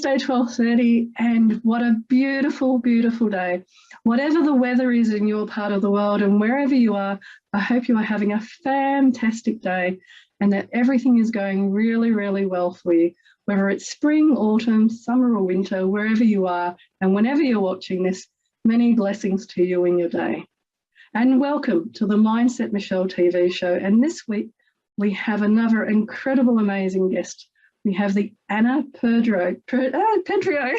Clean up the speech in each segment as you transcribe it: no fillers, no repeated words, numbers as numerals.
Tuesday, 12:30, and what a beautiful, beautiful day. Whatever the weather is in your part of the world and wherever you are, I hope you are having a fantastic day and that everything is going really, really well for you, whether it's spring, autumn, summer or winter, wherever you are, and whenever you're watching this, many blessings to you in your day. And welcome to the Mindset Michele TV show. And this week, we have another incredible, amazing guest. We have the Anna Perdriau. Perdriau.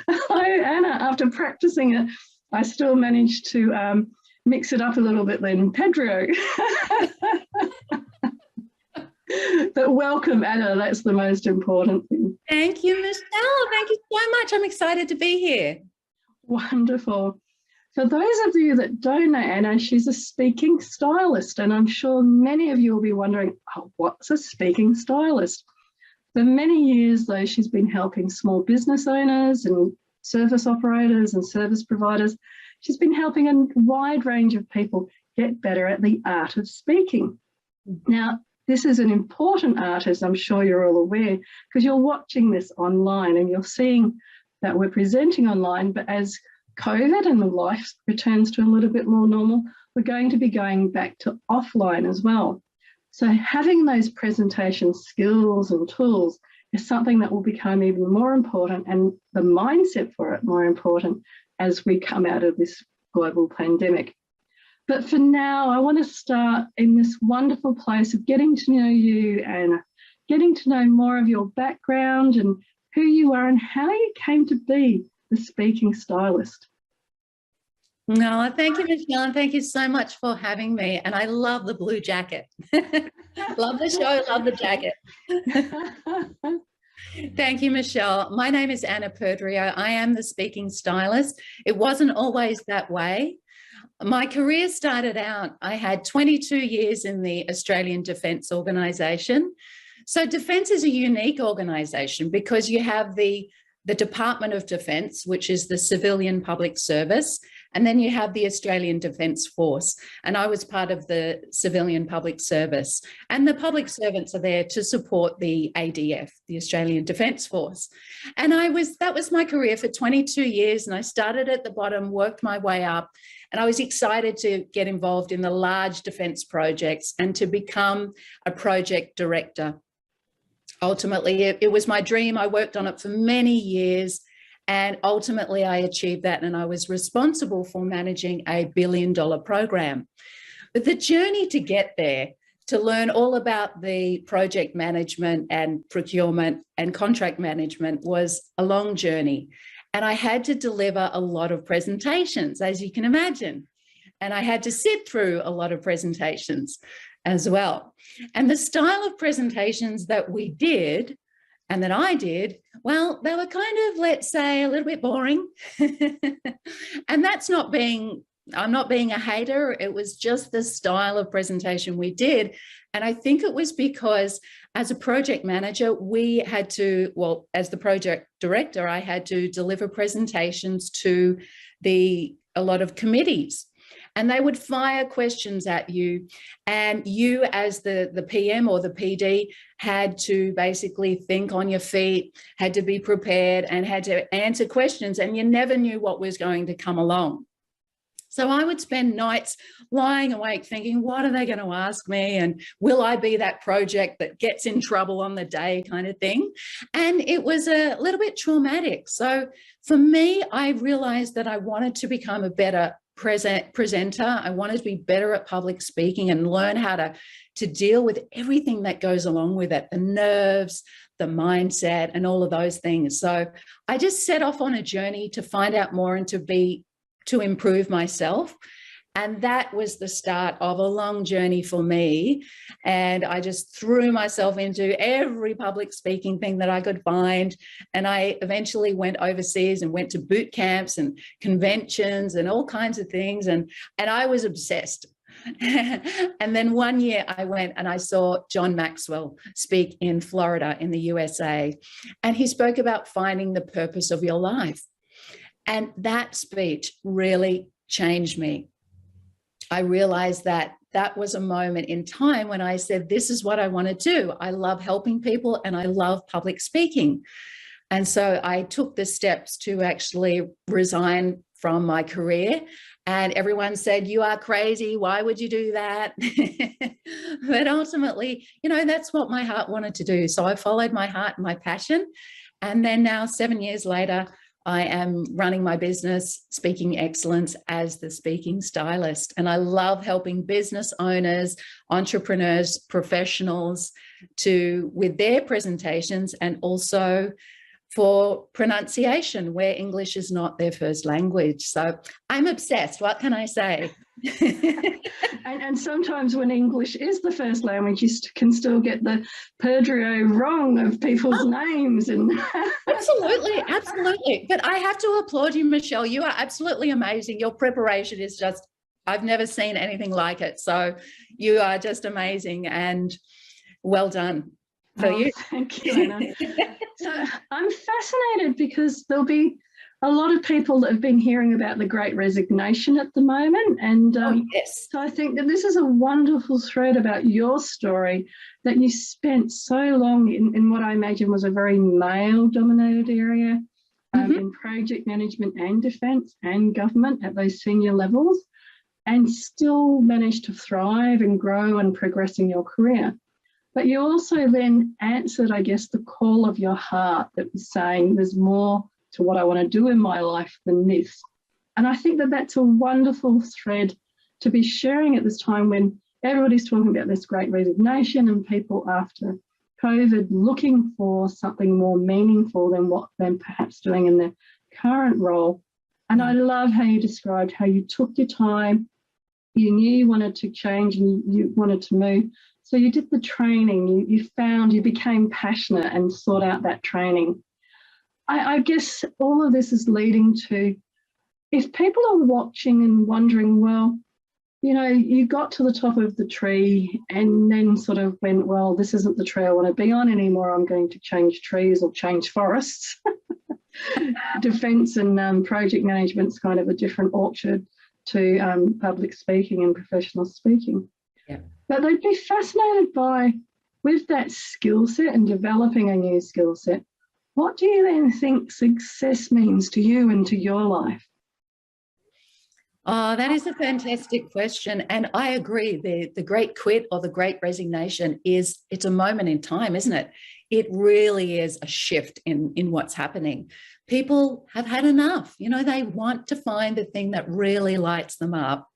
Hello, Anna. After practicing it, I still managed to mix it up a little bit then. Perdriau. But welcome, Anna. That's the most important thing. Thank you, Michele. Thank you so much. I'm excited to be here. Wonderful. For those of you that don't know Anna, she's a speaking stylist, and I'm sure many of you will be wondering, oh, what's a speaking stylist? For many years, though, she's been helping small business owners and service operators and service providers. She's been helping a wide range of people get better at the art of speaking. Now, this is an important art, as I'm sure you're all aware, because you're watching this online and you're seeing that we're presenting online, but as COVID and the life returns to a little bit more normal, we're going to be going back to offline as well. So having those presentation skills and tools is something that will become even more important, and the mindset for it more important as we come out of this global pandemic. But for now, I want to start in this wonderful place of getting to know you and getting to know more of your background and who you are and how you came to be the speaking stylist. No, thank you, Michele, and thank you so much for having me. And I love the blue jacket. Love the show, love the jacket. Thank you, Michele. My name is Anna Perdriau. I am the speaking stylist. It wasn't always that way. My career started out, I had 22 years in the Australian Defence Organisation. So Defence is a unique organisation because you have the Department of Defence, which is the civilian public service, and then you have the Australian Defence Force. And I was part of the civilian public service. And the public servants are there to support the ADF, the Australian Defence Force. And that was my career for 22 years. And I started at the bottom, worked my way up, and I was excited to get involved in the large defence projects and to become a project director. Ultimately, it was my dream. I worked on it for many years, and ultimately I achieved that, and I was responsible for managing a $1 billion program. But the journey to get there, to learn all about the project management and procurement and contract management, was a long journey. And I had to deliver a lot of presentations, as you can imagine. And I had to sit through a lot of presentations as well. And the style of presentations that we did and that I did, well, they were kind of, let's say, a little bit boring. And that's not being, I'm not being a hater. It was just the style of presentation we did. And I think it was because as a project manager, we had to, well, as the project director, I had to deliver presentations to a lot of committees. And they would fire questions at you, and you as the PM or the PD had to basically think on your feet, had to be prepared and had to answer questions, and you never knew what was going to come along. So I would spend nights lying awake thinking, what are they going to ask me? And will I be that project that gets in trouble on the day kind of thing? And it was a little bit traumatic. So for me, I realized that I wanted to become a better presenter. I wanted to be better at public speaking and learn how to deal with everything that goes along with it, the nerves, the mindset, and all of those things. So I just set off on a journey to find out more and to improve myself. And that was the start of a long journey for me. And I just threw myself into every public speaking thing that I could find. And I eventually went overseas and went to boot camps and conventions and all kinds of things. And I was obsessed. And then one year I went and I saw John Maxwell speak in Florida in the USA. And he spoke about finding the purpose of your life. And that speech really changed me. I realized that was a moment in time when I said, this is what I want to do. I love helping people and I love public speaking. And so I took the steps to actually resign from my career. And everyone said, you are crazy. Why would you do that? But ultimately, you know, that's what my heart wanted to do. So I followed my heart and my passion. And then now, 7 years later, I am running my business, Speaking Excellence, as the speaking stylist. And I love helping business owners, entrepreneurs, professionals with their presentations, and also for pronunciation where English is not their first language. So I'm obsessed. What can I say? And sometimes when English is the first language, you can still get the Perdriau wrong of people's names. And Absolutely, absolutely. But I have to applaud you, Michele. You are absolutely amazing. Your preparation is just, I've never seen anything like it. So you are just amazing, and well done. So thank you, Anna. So I'm fascinated because there'll be a lot of people that have been hearing about the Great Resignation at the moment. And yes. So I think that this is a wonderful thread about your story, that you spent so long in what I imagine was a very male-dominated area, in project management and defence and government at those senior levels, and still managed to thrive and grow and progress in your career. But you also then answered, I guess, the call of your heart that was saying there's more to what I want to do in my life than this. And I think that that's a wonderful thread to be sharing at this time when everybody's talking about this Great Resignation and people after COVID looking for something more meaningful than what they're perhaps doing in their current role. And I love how you described how you took your time, you knew you wanted to change and you wanted to move. So you did the training, you became passionate and sought out that training. I guess all of this is leading to, if people are watching and wondering, well, you know, you got to the top of the tree and then sort of went, well, this isn't the tree I want to be on anymore. I'm going to change trees or change forests. Defence and project management's kind of a different orchard to public speaking and professional speaking. Yeah. But they'd be fascinated by, with that skill set and developing a new skill set, what do you then think success means to you and to your life? Oh, that is a fantastic question. And I agree, the great quit or the Great Resignation it's a moment in time, isn't it? It really is a shift in what's happening. People have had enough. You know, they want to find the thing that really lights them up.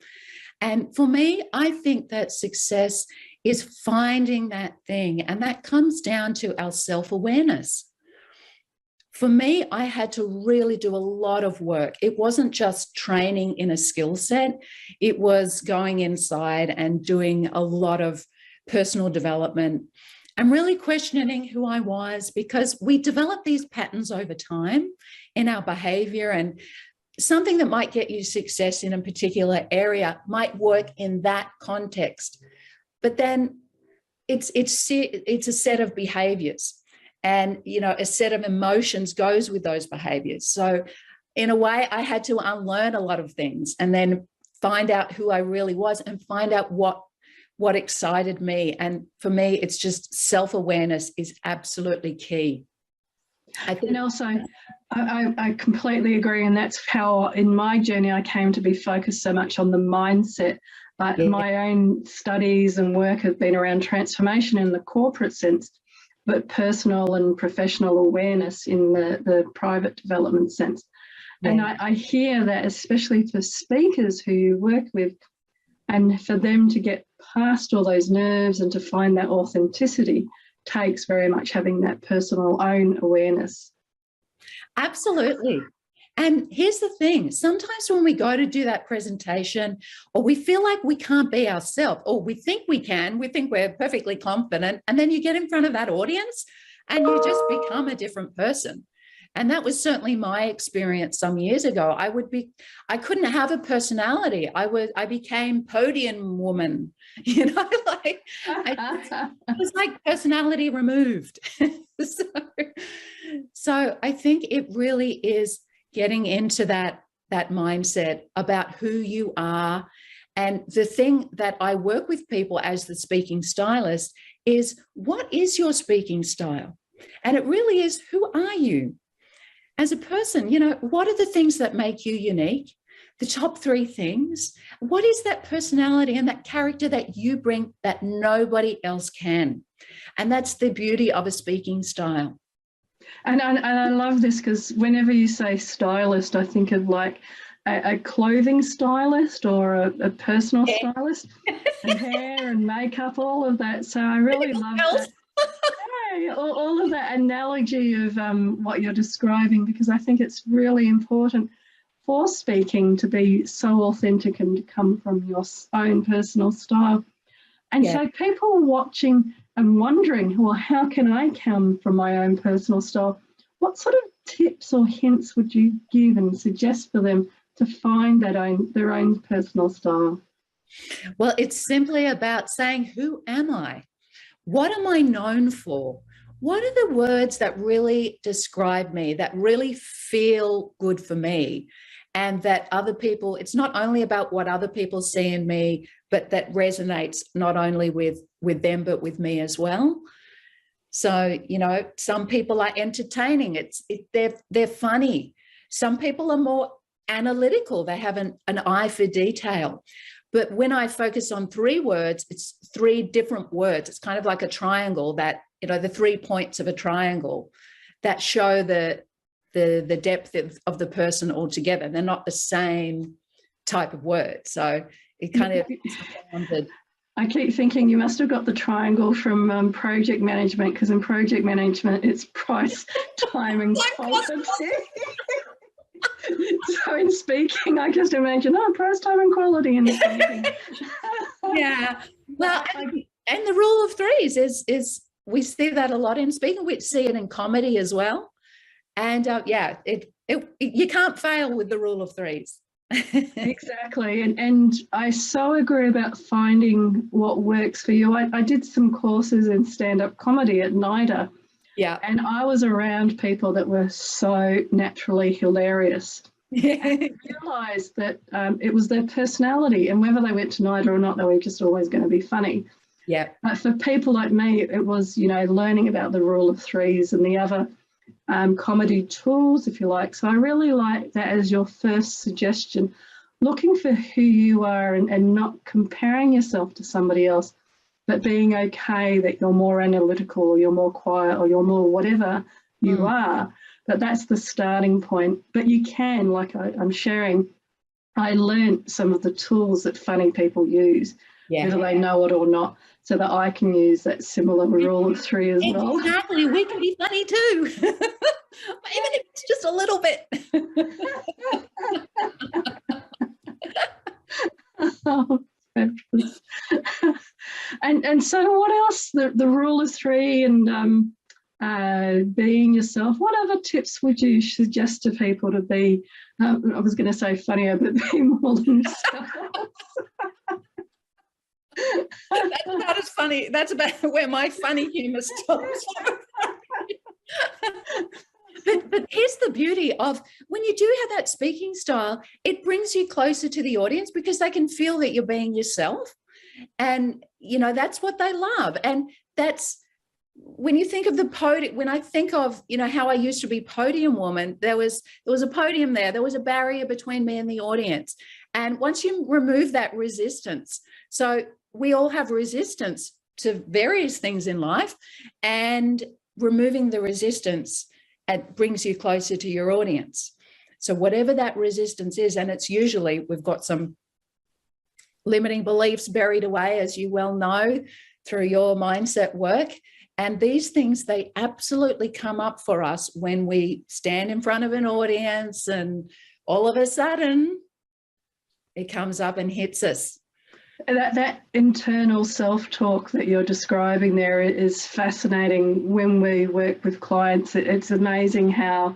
And for me, I think that success is finding that thing, and that comes down to our self-awareness. For me, I had to really do a lot of work. It wasn't just training in a skill set. It was going inside and doing a lot of personal development and really questioning who I was, because we develop these patterns over time in our behavior, and something that might get you success in a particular area might work in that context. But then it's a set of behaviors. And, you know, a set of emotions goes with those behaviors. So in a way, I had to unlearn a lot of things and then find out who I really was and find out what excited me. And for me, it's just self-awareness is absolutely key. And also, I completely agree. And that's how in my journey, I came to be focused so much on the mindset. But my own studies and work have been around transformation in the corporate sense, but personal and professional awareness in the private development sense. Yeah. And I hear that, especially for speakers who you work with, and for them to get past all those nerves and to find that authenticity takes very much having that personal own awareness. Absolutely. And here's the thing, sometimes when we go to do that presentation, or we feel like we can't be ourselves, or we think we can, we think we're perfectly confident, and then you get in front of that audience and you just become a different person. And that was certainly my experience some years ago. I couldn't have a personality. I became podium woman, you know, like it was like personality removed. So I think it really is getting into that mindset about who you are. And the thing that I work with people as the speaking stylist is, what is your speaking style? And it really is, who are you as a person? You know, what are the things that make you unique? The top 3 things. What is that personality and that character that you bring that nobody else can? And that's the beauty of a speaking style. And I love this, because whenever you say stylist, I think of like a clothing stylist or a personal stylist, and hair and makeup, all of that. So I really love that. Hey, all of that analogy of what you're describing, because I think it's really important for speaking to be so authentic and to come from your own personal style. And so people watching and wondering, well, how can I come from my own personal style? What sort of tips or hints would you give and suggest for them to find their own personal style? Well, it's simply about saying, who am I? What am I known for? What are the words that really describe me, that really feel good for me? And that other people, it's not only about what other people see in me, but that resonates not only with them, but with me as well. So, you know, some people are entertaining. They're funny. Some people are more analytical. They have an eye for detail. But when I focus on 3 words, it's 3 different words. It's kind of like a triangle that, you know, the 3 points of a triangle that show the depth of the person altogether. They're not the same type of word. So it kind of I keep thinking you must have got the triangle from project management, because in project management it's price, time and quality. So in speaking, I just imagine, price, time and quality in speaking. Yeah. Well, and the rule of 3s is we see that a lot in speaking. We see it in comedy as well. And you can't fail with the rule of 3s. Exactly. And I so agree about finding what works for you. I did some courses in stand-up comedy at NIDA. Yeah. And I was around people that were so naturally hilarious. I realised that it was their personality, and whether they went to NIDA or not, they were just always going to be funny. Yeah. But for people like me, it was, you know, learning about the rule of 3s and the other comedy tools, if you like. So I really like that as your first suggestion, looking for who you are and not comparing yourself to somebody else, but being okay that you're more analytical or you're more quiet or you're more whatever you are. But that's the starting point. But you can, like I'm sharing, I learned some of the tools that funny people use, whether they know it or not, so that I can use that similar rule of 3 as well. Exactly. We can be funny too, even if it's just a little bit. And so what else, the rule of 3 and being yourself, what other tips would you suggest to people to be, I was going to say funnier, but be more themselves? That's not as funny. That's about where my funny humor stops. But here's the beauty of when you do have that speaking style, it brings you closer to the audience because they can feel that you're being yourself. And, you know, that's what they love. And that's when you think of the podium, when I think of, you know, how I used to be podium woman, there was a podium there was a barrier between me and the audience. And once you remove that resistance, so we all have resistance to various things in life, and removing the resistance, it brings you closer to your audience. So whatever that resistance is, and it's usually we've got some limiting beliefs buried away, as you well know, through your mindset work. And these things, they absolutely come up for us when we stand in front of an audience and all of a sudden it comes up and hits us. That internal self-talk that you're describing there is fascinating. When we work with clients, it's amazing how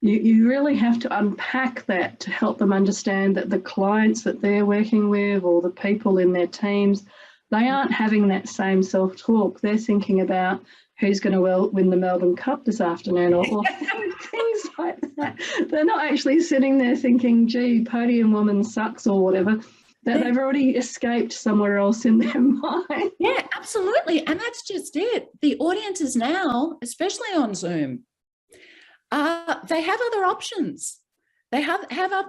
you really have to unpack that to help them understand that the clients that they're working with or the people in their teams, they aren't having that same self-talk. They're thinking about who's going to win the Melbourne Cup this afternoon or things like that. They're not actually sitting there thinking, gee, podium woman sucks or whatever. that they've already escaped somewhere else in their mind. Yeah, absolutely. And that's just it. The audiences now, especially on Zoom, they have other options. They have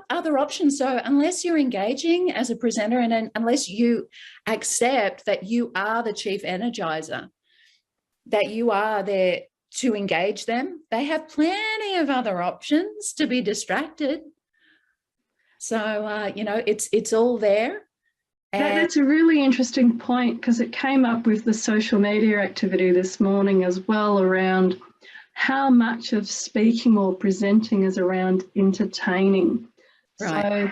other options. So unless you're engaging as a presenter and unless you accept that you are the chief energizer, that you are there to engage them, they have plenty of other options to be distracted. So, it's all there. That's a really interesting point, because it came up with the social media activity this morning as well, around how much of speaking or presenting is around entertaining. Right. So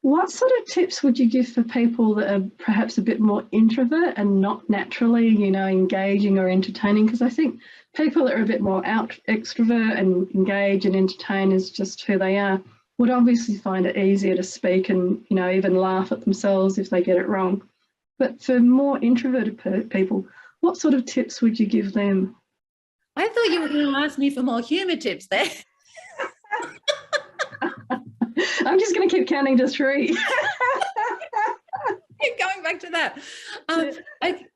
what sort of tips would you give for people that are perhaps a bit more introvert and not naturally, engaging or entertaining? Because I think people that are a bit more extrovert and engage and entertain is just who they are, would obviously find it easier to speak and, even laugh at themselves if they get it wrong. But for more introverted people, what sort of tips would you give them? I thought you were going to ask me for more humour tips there. I'm just going to keep counting to 3. Keep going back to that.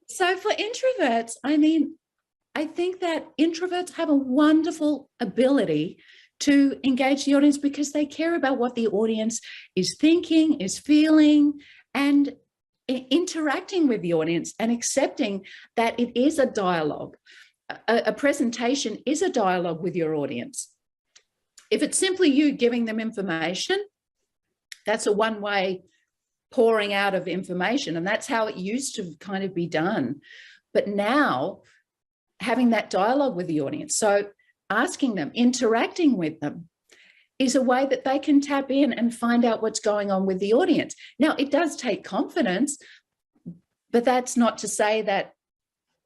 So for introverts, I think that introverts have a wonderful ability to engage the audience because they care about what the audience is thinking, is feeling, and interacting with the audience and accepting that it is a dialogue. A presentation is a dialogue with your audience. If it's simply you giving them information, that's a one-way pouring out of information, and that's how it used to kind of be done. But now, having that dialogue with the audience, so asking them, interacting with them, is a way that they can tap in and find out what's going on with the audience. Now, it does take confidence, but that's not to say that,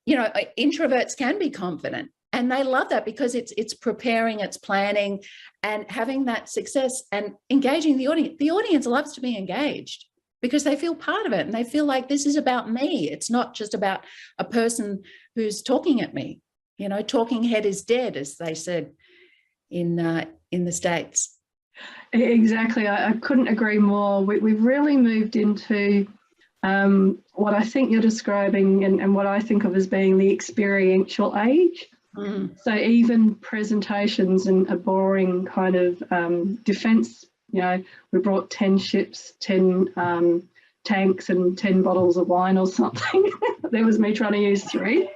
introverts can be confident, and they love that because it's preparing, it's planning, and having that success and engaging the audience. The audience loves to be engaged because they feel part of it and they feel like this is about me. It's not just about a person who's talking at me. Talking head is dead, as they said in the States. Exactly. I couldn't agree more. We've really moved into what I think you're describing and what I think of as being the experiential age. Mm. So even presentations and a boring kind of defence, we brought 10 ships, 10 tanks and 10 bottles of wine or something. There was me trying to use 3.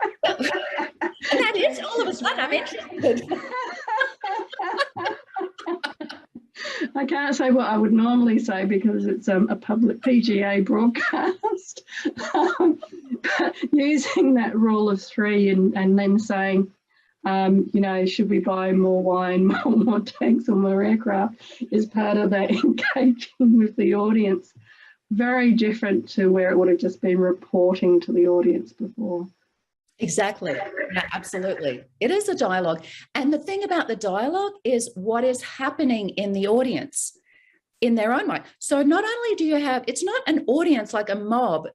And that is all of a sudden I'm interested. I can't say what I would normally say because it's a public PGA broadcast. But using that rule of 3 and then saying, should we buy more wine, more tanks or more aircraft, is part of that engaging with the audience. Very different to where it would have just been reporting to the audience before. Exactly. Yeah, absolutely. It is a dialogue. And the thing about the dialogue is what is happening in the audience in their own mind. So not only do you have, it's not an audience like a mob.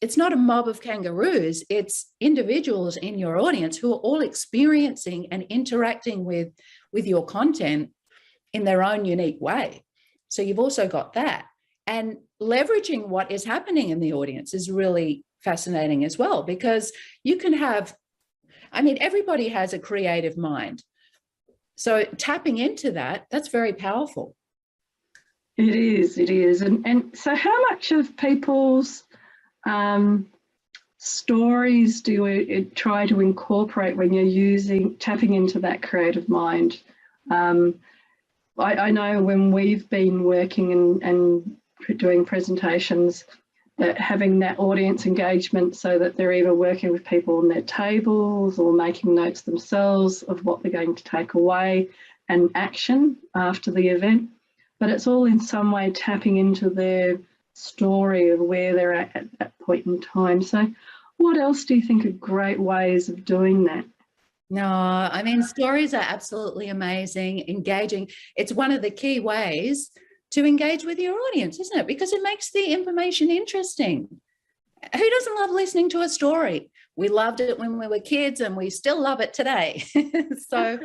It's not a mob of kangaroos. It's individuals in your audience who are all experiencing and interacting with your content in their own unique way. So you've also got that. And leveraging what is happening in the audience is really fascinating as well, because you can have, everybody has a creative mind. So tapping into that, that's very powerful. It is. And so how much of people's stories do you try to incorporate when you're tapping into that creative mind? I know when we've been working and doing presentations, that having that audience engagement so that they're either working with people on their tables or making notes themselves of what they're going to take away and action after the event. But it's all in some way tapping into their story of where they're at that point in time. So what else do you think are great ways of doing that? No, stories are absolutely amazing, engaging. It's one of the key ways to engage with your audience, isn't it? Because it makes the information interesting. Who doesn't love listening to a story? We loved it when we were kids and we still love it today. So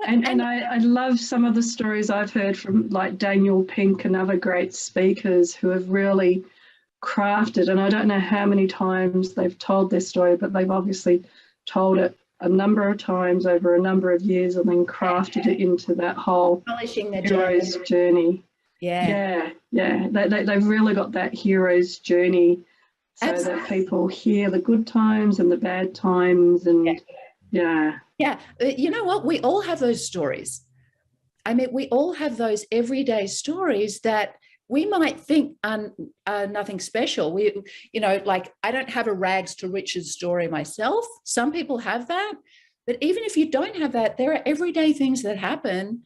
And I love some of the stories I've heard from like Daniel Pink and other great speakers who have really crafted, and I don't know how many times they've told their story, but they've obviously told it a number of times over a number of years and then crafted it into that whole Polishing the hero's journey. Yeah. They've really got that hero's journey so Absolutely. that people hear the good times and the bad times. And Yeah. You know what? We all have those stories. I mean, we all have those everyday stories that we might think are nothing special. Like I don't have a rags to riches story myself. Some people have that. But even if you don't have that, there are everyday things that happen.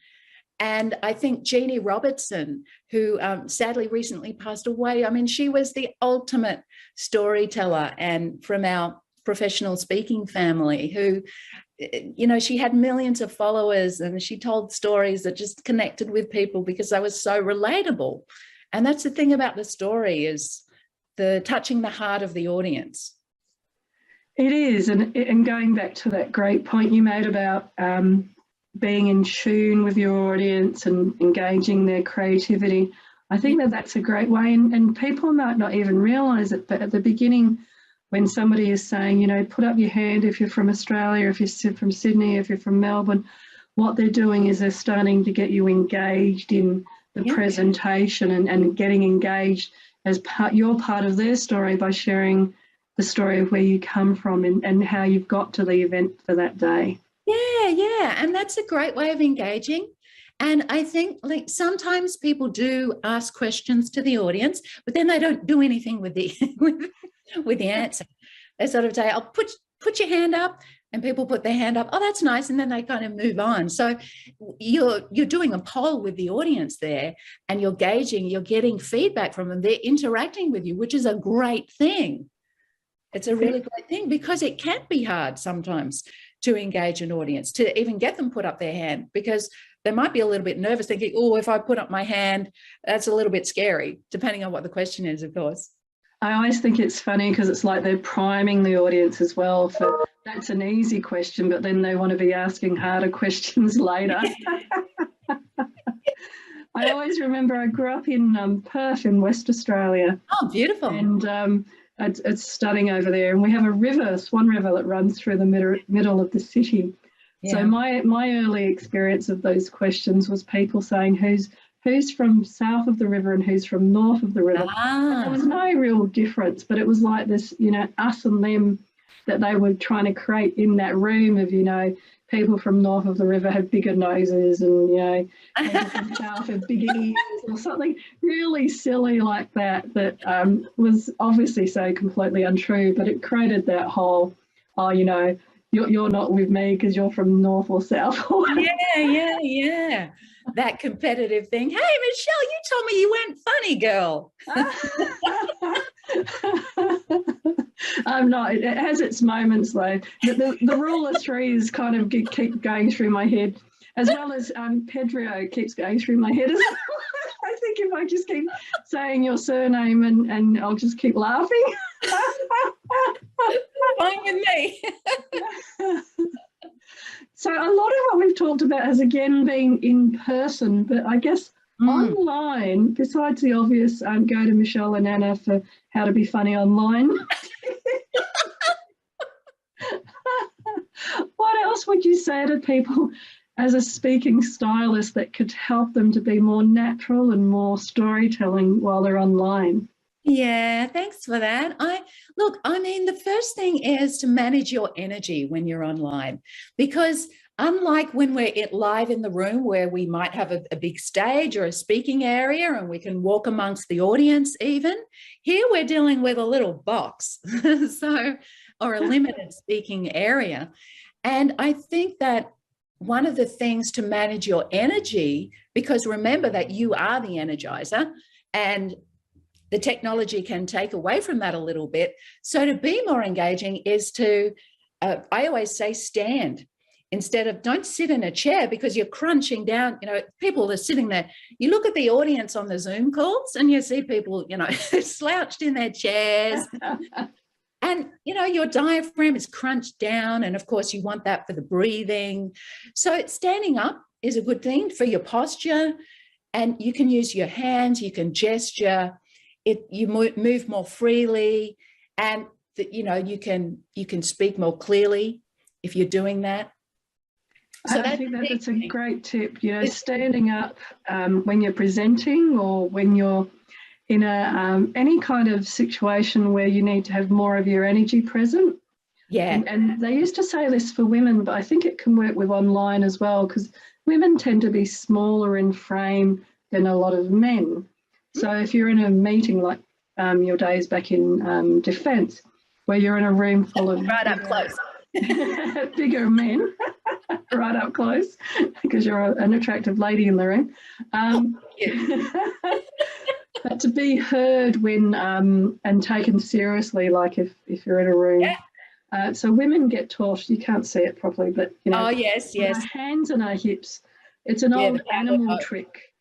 And I think Jeannie Robertson, who sadly recently passed away, I mean, she was the ultimate storyteller, and from our professional speaking family, who, she had millions of followers and she told stories that just connected with people because they were so relatable. And that's the thing about the story, is the touching the heart of the audience. It is. And going back to that great point you made about being in tune with your audience and engaging their creativity, I think that's a great way. And people might not even realise it, but at the beginning, when somebody is saying, put up your hand if you're from Australia, if you're from Sydney, if you're from Melbourne, what they're doing is they're starting to get you engaged in the presentation and getting engaged as you're part of their story by sharing the story of where you come from and how you've got to the event for that day. Yeah. And that's a great way of engaging. And I think like sometimes people do ask questions to the audience, but then they don't do anything with the with the answer. They sort of say, "I'll put your hand up," and people put their hand up. Oh, that's nice, and then they kind of move on. So you're doing a poll with the audience there, and you're gauging, you're getting feedback from them. They're interacting with you, which is a great thing. It's a really great thing because it can be hard sometimes to engage an audience, to even get them put up their hand, because they might be a little bit nervous thinking, oh, if I put up my hand, that's a little bit scary, depending on what the question is, of course. I always think it's funny because it's like they're priming the audience as well for that's an easy question, but then they want to be asking harder questions later. I always remember I grew up in Perth in West Australia. Oh, beautiful. And it's studying over there. And we have a river, Swan River, that runs through the middle of the city. Yeah. So my early experience of those questions was people saying who's from south of the river and who's from north of the river. There was no real difference, but it was like this, us and them that they were trying to create in that room of, people from north of the river have bigger noses and, people from south have bigger ears or something really silly like that was obviously so completely untrue, but it created that whole, you're not with me because you're from north or south. Yeah. That competitive thing. Hey, Michelle, you told me you weren't funny, girl. I'm not. It has its moments, though. The rule of three is kind of keep going through my head, as well as Perdriau keeps going through my head as well. I think if I just keep saying your surname and I'll just keep laughing. Fine with me. So a lot of what we've talked about has again been in person, but I guess online, besides the obvious, go to Michele and Anna for how to be funny online. What else would you say to people as a speaking stylist that could help them to be more natural and more storytelling while they're online? Yeah, thanks for that. The first thing is to manage your energy when you're online, because unlike when we're live in the room where we might have a big stage or a speaking area and we can walk amongst the audience even, here we're dealing with a little box, or a limited speaking area. And I think that one of the things to manage your energy, because remember that you are the energizer, and the technology can take away from that a little bit. So to be more engaging is to, I always say, stand. Instead of, don't sit in a chair because you're crunching down, people are sitting there. You look at the audience on the Zoom calls and you see people, slouched in their chairs. And, your diaphragm is crunched down. And of course, you want that for the breathing. So standing up is a good thing for your posture. And you can use your hands, you can gesture, you move more freely. And, you can speak more clearly if you're doing that. So I think that's a great tip, standing up when you're presenting or when you're in any kind of situation where you need to have more of your energy present. Yeah. And they used to say this for women, but I think it can work with online as well, because women tend to be smaller in frame than a lot of men. So if you're in a meeting like your days back in defence, where you're in a room full of right up close, bigger men, right up close, because you're an attractive lady in the room. But to be heard when and taken seriously, like if you're in a room. Yeah. So women get taught, you can't see it properly, but oh yes, our hands and our hips. It's an old animal trick.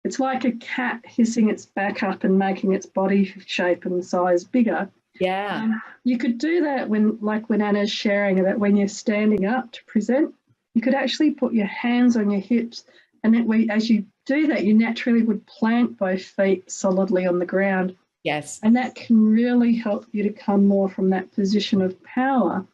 It's like a cat hissing its back up and making its body shape and size bigger. Yeah. You could do that when Anna's sharing about when you're standing up to present. You could actually put your hands on your hips, and as you do that, you naturally would plant both feet solidly on the ground. Yes. And that can really help you to come more from that position of power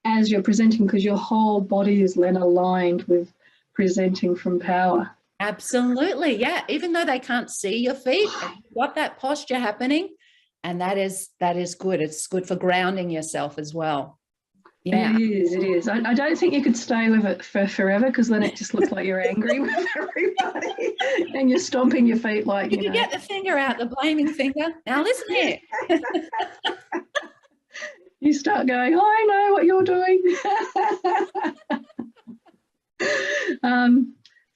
as you're presenting, because your whole body is then aligned with presenting from power. Absolutely. Yeah. Even though they can't see your feet, you've got that posture happening. And that is good. It's good for grounding yourself as well. Yeah. It is. I don't think you could stay with it for forever, because then it just looks like you're angry with everybody and you're stomping your feet like, you get the finger out, the blaming finger. Now listen here. You start going, I know what you're doing.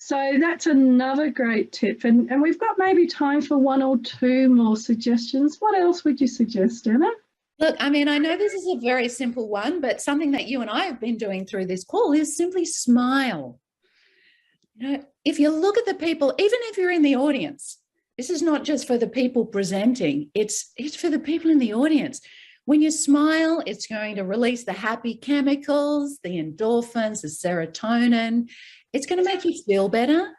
So that's another great tip. And we've got maybe time for one or two more suggestions. What else would you suggest, Anna? Look, I mean, I know this is a very simple one, but something that you and I have been doing through this call is simply smile. If you look at the people, even if you're in the audience, this is not just for the people presenting, it's for the people in the audience. When you smile, it's going to release the happy chemicals, the endorphins, the serotonin. It's going to make you feel better,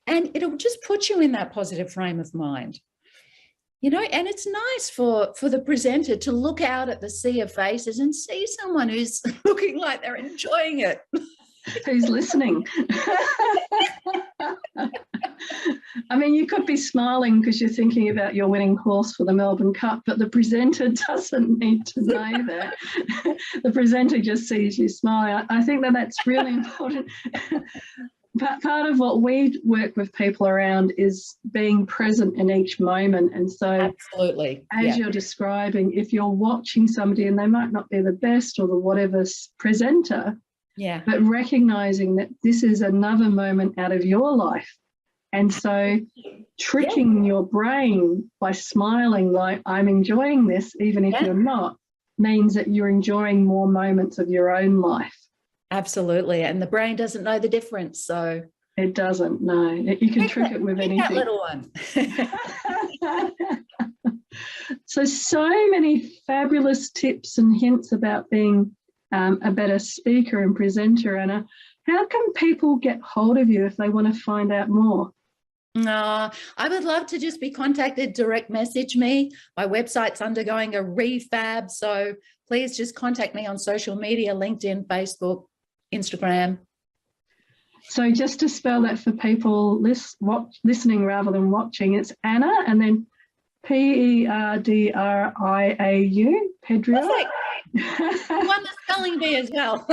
and it'll just put you in that positive frame of mind. And it's nice for the presenter to look out at the sea of faces and see someone who's looking like they're enjoying it. Who's listening? I mean, you could be smiling because you're thinking about your winning horse for the Melbourne Cup, but the presenter doesn't need to know that. The presenter just sees you smiling. I think that's really important. But part of what we work with people around is being present in each moment. And so absolutely, as you're describing, if you're watching somebody and they might not be the best or the whatever presenter, but recognizing that this is another moment out of your life. And so tricking your brain by smiling like, I'm enjoying this, even if you're not, means that you're enjoying more moments of your own life. Absolutely. And the brain doesn't know the difference. So it doesn't know. You can trick it with anything. That little one. So many fabulous tips and hints about being a better speaker and presenter, Anna. How can people get hold of you if they want to find out more? I would love to just be contacted, direct message me. My website's undergoing a refab, so please just contact me on social media, LinkedIn, Facebook, Instagram. So just to spell that for people listening rather than watching, it's Anna and then Perdriau, Perdriau. You won the spelling bee as well.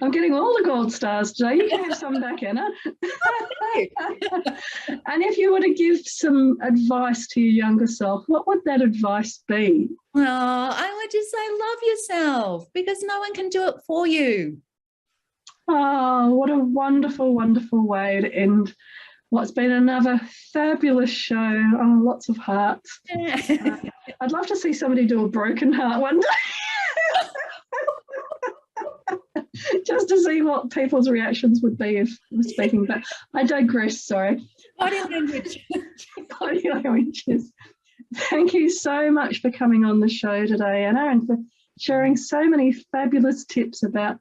I'm getting all the gold stars today. You can have some back, Anna. And if you were to give some advice to your younger self, what would that advice be? Well, I would just say love yourself, because no one can do it for you. Oh, what a wonderful, wonderful way to end what's been another fabulous show. Oh, lots of hearts. I'd love to see somebody do a broken heart one day. Just to see what people's reactions would be if we're speaking. But I digress, sorry. Body language. Body languages. Thank you so much for coming on the show today, Anna, and for sharing so many fabulous tips about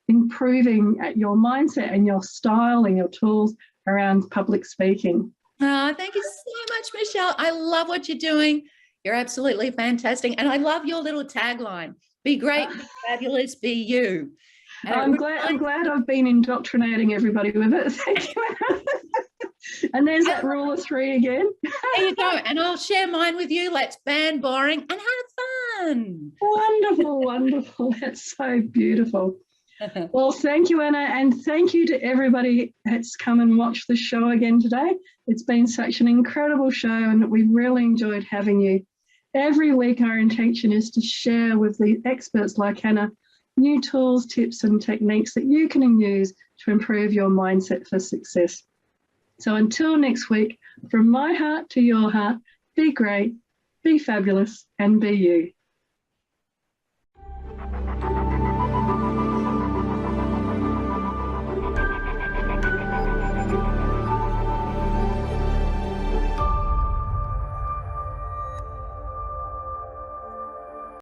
improving your mindset and your style and your tools around public speaking. Oh, thank you so much, Michelle. I love what you're doing. You're absolutely fantastic. And I love your little tagline, be great, be fabulous, be you. And I'm glad I've been indoctrinating everybody with it. Thank you. And there's that rule of 3 again. There you go. And I'll share mine with you. Let's ban boring and have fun. Wonderful, wonderful. That's so beautiful. Well, thank you, Anna, and thank you to everybody that's come and watched the show again today. It's been such an incredible show, and we really enjoyed having you. Every week, our intention is to share with the experts like Anna new tools, tips, and techniques that you can use to improve your mindset for success. So until next week, from my heart to your heart, be great, be fabulous, and be you.